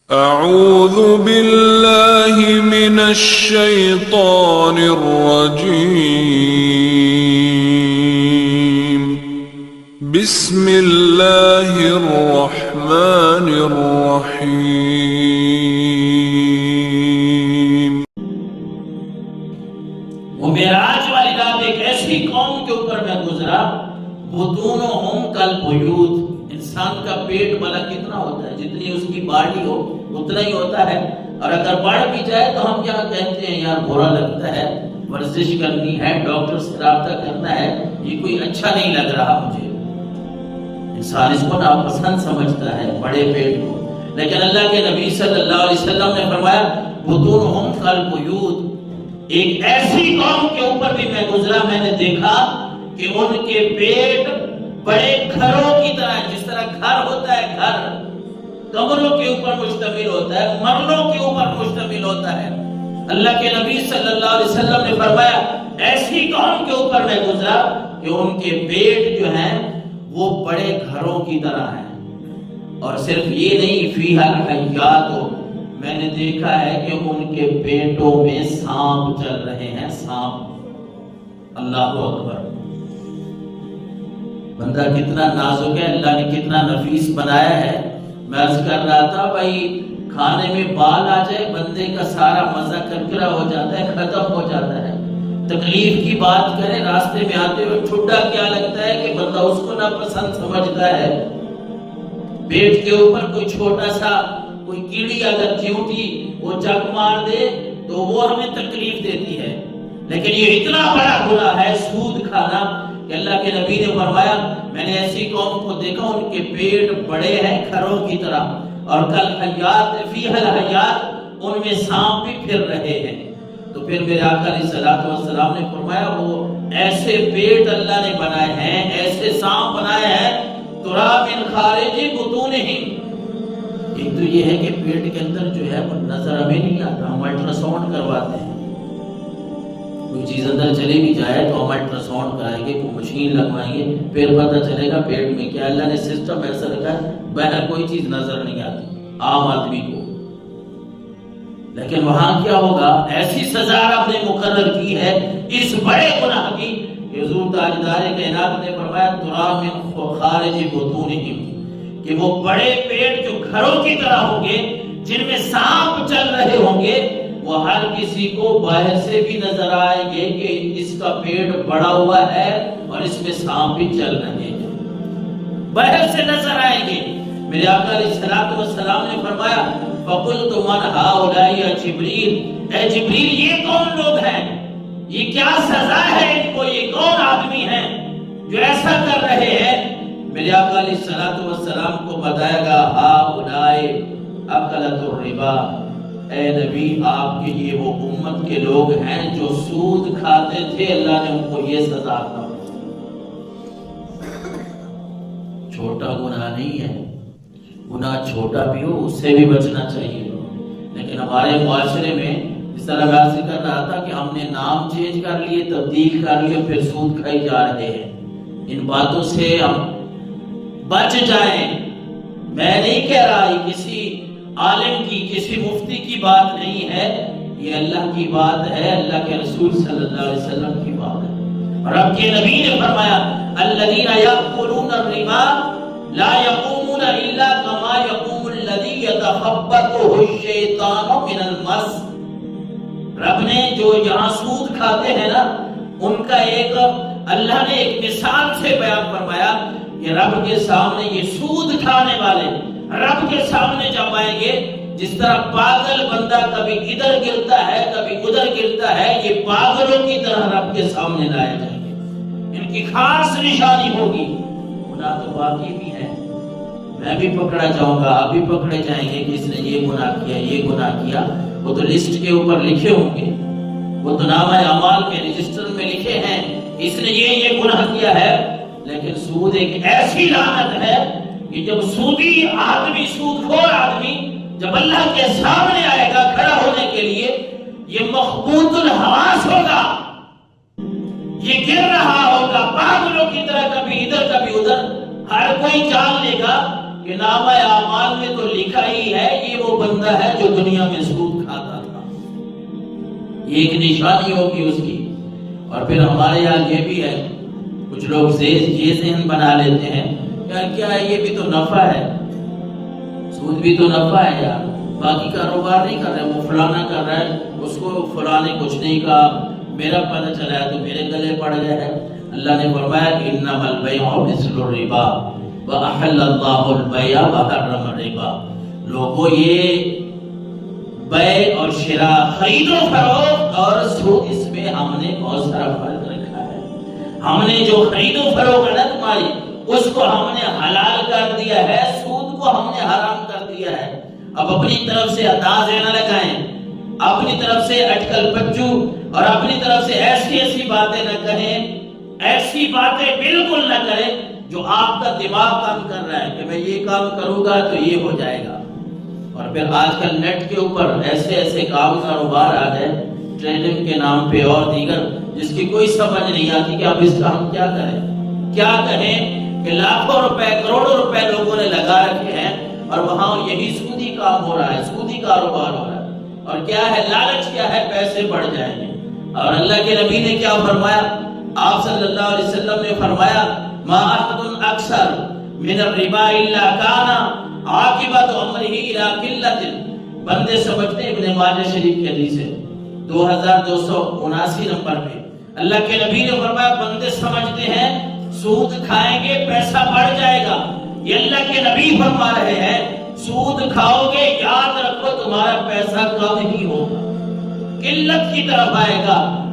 اعوذ باللہ من الشیطان الرجیم بسم اللہ الرحمن الرحیم۔ وہ معراج والی رات ایک ایسی قوم کے اوپر میں گزرا، بطونہم کالبیوت، انسان کا پیٹ بلا کتنا ہوتا ہے، جتنی اس کی باڈی ہو اتنا ہی ہوتا ہے، اور اگر بڑھ بھی جائے تو ہم کیا کہتے ہیں، یار برا لگتا ہے، ورزش کرنی ہے، ڈاکٹر سے رابطہ کرنا ہے، یہ کوئی اچھا نہیں لگ رہا مجھے۔ انسان اس کو ناپسند سمجھتا ہے بڑے پیٹ کو، لیکن اللہ کے نبی صلی اللہ علیہ وسلم نے فرمایا بطونہم کالبیوت، ایک ایسی قوم کے اوپر بھی میں گزرا، میں نے دیکھا کہ ان کے پیٹ بڑے گھروں کی طرح، جس طرح گھر ہوتا ہے، گھر کمروں کے اوپر مشتمل ہوتا ہے، مرلوں کے اوپر مشتمل ہوتا ہے۔ اللہ کے نبی صلی اللہ علیہ وسلم نے فرمایا ایسی قوم کے اوپر میں گزرا کہ ان کے پیٹ جو ہیں وہ بڑے گھروں کی طرح ہیں، اور صرف یہ نہیں، فیہا الحیات، میں نے دیکھا ہے کہ ان کے پیٹوں میں سانپ چل رہے ہیں، سانپ۔ اللہ اکبر، بندہ کتنا نازک ہے، اللہ نے کتنا نفیس بنایا ہے۔ میں عرض کر رہا تھا بھائی، کھانے میں بال آ جائے بندے کا سارا مزہ کرکرا ہو جاتا ہے، ختم ہو جاتا ہے۔ تکلیف کی بات کرے، راستے میں آتے ہوئے ٹھڈا کیا لگتا ہے کہ بندہ اس کو ناپسند سمجھتا ہے۔ پیٹ کے اوپر کوئی چھوٹا سا کوئی کیڑی اگر چیونٹی وہ چک مار دے تو وہ ہمیں تکلیف دیتی ہے، لیکن یہ اتنا بڑا گناہ ہے سود کھانا کہ اللہ کے نبی نے فرمایا میں نے ایسی قوم کو دیکھا ان کے پیٹ بڑے ہیں گھروں کی طرح، اور کل حیات فیہا الحیات، ان میں سانپ بھی پھر رہے ہیں۔ تو پھر میرے آقا علیہ السلام نے فرمایا وہ ایسے پیٹ اللہ نے بنائے ہیں، ایسے سانپ بنائے ہیں، تراب من خارج بطونہم۔ ایک تو یہ ہے کہ پیٹ کے اندر جو ہے وہ نظر ہمیں نہیں آتا، ہم الٹرا ساؤنڈ کرواتے ہیں، کوئی چیز اندر چلے بھی جائے تو ہم الٹرا ساؤنڈ کرائیں گے، کوئی مشین لگوائیں گے، پھر پتہ چلے گا پیٹ میں کیا۔ اللہ نے سسٹم ایسا رکھا ہے باہر کوئی چیز نظر نہیں آتی عام آدمی کو، لیکن وہاں کیا ہوگا، ایسی سزا رب نے مقرر کی ہے اس بڑے گناہ کی کہ حضور تاجدار کائنات نے فرمایا تراب من خارج بطونہم، کہ وہ بڑے پیٹ جو گھروں کی طرح ہوں گے، جن میں سانپ چل رہے ہوں گے، وہ ہر کسی کو باہر سے بھی نظر آئیں گے کہ اس کا پیٹ بڑا ہوا ہے اور اس میں سانپ بھی چل رہے ہیں، باہر سے نظر آئیں گے۔ میرے آقا علیہ السلام نے فرمایا فَقُلْتُ مَنْ هَٰؤُلَاءِ يَا جبریل، اے جبریل یہ کون لوگ ہیں، یہ کیا سزا ہے ان کو، یہ کون آدمی ہیں جو ایسا کر رہے ہیں؟ میرے آقا علیہ السلام کو بتایا گا ہَٰؤُلَاءِ أَكَلَةُ الرِّبَا، اے نبی آپ کے یہ وہ امت کے لوگ ہیں جو سود کھاتے تھے، اللہ نے ان کو یہ سزا دی۔ چھوٹا گناہ نہیں ہے، گناہ چھوٹا بھی ہو اس سے بھی بچنا چاہیے، لیکن ہمارے معاشرے میں اس طرح میں کر رہا تھا کہ ہم نے نام چینج کر لیے، تبدیل کر لیے، پھر سود کھائی جا رہے ہیں۔ ان باتوں سے ہم بچ جائیں۔ میں نہیں کہہ رہا یہ کسی عالم کی، کسی مفتی کی بات نہیں ہے، یہ اللہ کی بات ہے، اللہ کے رسول صلی اللہ علیہ وسلم کی بات ہے۔ اور اب کے نبی نے فرمایا الذین یأکلون الربا لا یقومون الا کما یقوم الذی یتخبطہ الشیطان من المس۔ رب نے جو یہاں سود کھاتے ہیں نا، ان کا ایک اللہ نے ایک مثال سے بیان فرمایا کہ رب کے سامنے یہ سود کھانے والے رب کے سامنے جب آئیں گے، جس طرح پاگل بندہ کبھی ادھر گرتا ہے کبھی ادھر گرتا ہے، یہ پاگلوں کی طرح رب کے سامنے لائے جائیں گے۔ ان کی خاص نشانی ہوگی، گناہ تو باقی بھی ہے، میں بھی پکڑا جاؤں گا، آپ بھی پکڑے جائیں گے کہ اس نے یہ گناہ کیا، یہ گناہ کیا۔ وہ تو لسٹ کے اوپر لکھے ہوں گے، وہ تو نامہ اعمال کے رجسٹر میں لکھے ہیں اس نے یہ گناہ کیا ہے۔ لیکن سود ایک ایسی لعنت ہے کہ جب سودی آدمی، سود خور آدمی جب اللہ کے سامنے آئے گا کھڑا ہونے کے لیے، یہ مخبوط الحواس ہوگا، یہ گر رہا ہوگا پاگلوں کی طرح، کبھی ادھر کبھی ادھر۔ ہر کوئی جان لے گا کہ نامہ اعمال میں تو لکھا ہی ہے یہ وہ بندہ بندہ ہے جو دنیا میں سود کھاتا تھا، یہ ایک نشانی ہوگی اس کی۔ اور پھر ہمارے یہاں یہ بھی ہے، کچھ لوگ یہ ذہن بنا لیتے ہیں یار کیا ہے، یہ بھی تو نفع ہے، سود بھی تو نفع ہے یار، باقی کاروبار نہیں کر رہے، وہ فلانا کر رہا ہے، اس کو فلاں نے کچھ نہیں کہا، میرا پتہ چلا ہے تو میرے گلے پڑ گیا ہے۔ اللہ نے فرمایا انما البیع مثل الربا واحل اللہ البیع وحرم الربا۔ لوگوں یہ بیع اور شراء، خرید و فروخت اور سود، اس میں ہم نے بہت سارا فرق رکھا ہے۔ ہم نے جو خرید و فروخت ہے تمہاری، اس کو ہم نے حلال کر دیا ہے، سود کو ہم نے حرام کر دیا ہے۔ اب اپنی طرف سے اندازے نہ لگائیں، اپنی طرف سے اٹکل پچو اور اپنی طرف سے ایسی باتیں نہ کہیں، ایسی باتیں بالکل نہ کریں جو آپ کا دماغ کام کر رہا ہے کہ میں یہ کام کروں گا تو یہ ہو جائے گا۔ اور پھر آج کل نیٹ کے اوپر ایسے کام کاروبار آ گئے ٹریڈنگ کے نام پہ اور دیگر، جس کی کوئی سمجھ نہیں آتی کہ اب اس کا ہم کیا کریں، کیا کہیں کہ لاکھوں روپے کروڑوں روپے لوگوں نے لگا رکھے ہیں اور وہاں یہی سودی کام ہو رہا ہے، سودی کاروبار ہو رہا ہے۔ اور کیا ہے لالچ، کیا ہے پیسے بڑھ جائیں گے۔ اور اللہ کے نبی نے کیا فرمایا، آپ صلی اللہ علیہ وسلم نے فرمایا ما احد اکثر من الربا الا کان عاقبت امرہ الی قلۃ۔ بندے سمجھتے ہیں، ابن ماجہ شریف کی حدیث ہے 2279 نمبر پہ اللہ کے نبی نے فرمایا بندے سمجھتے ہیں سود کھائیں گے پیسہ بڑھ جائے گا، یہ اللہ کے نبی فرما رہے ہیں سود کھاؤ گے یاد رکھو تمہارا پیسہ کم ہی ہوگا، قلت کی طرف آئے گا۔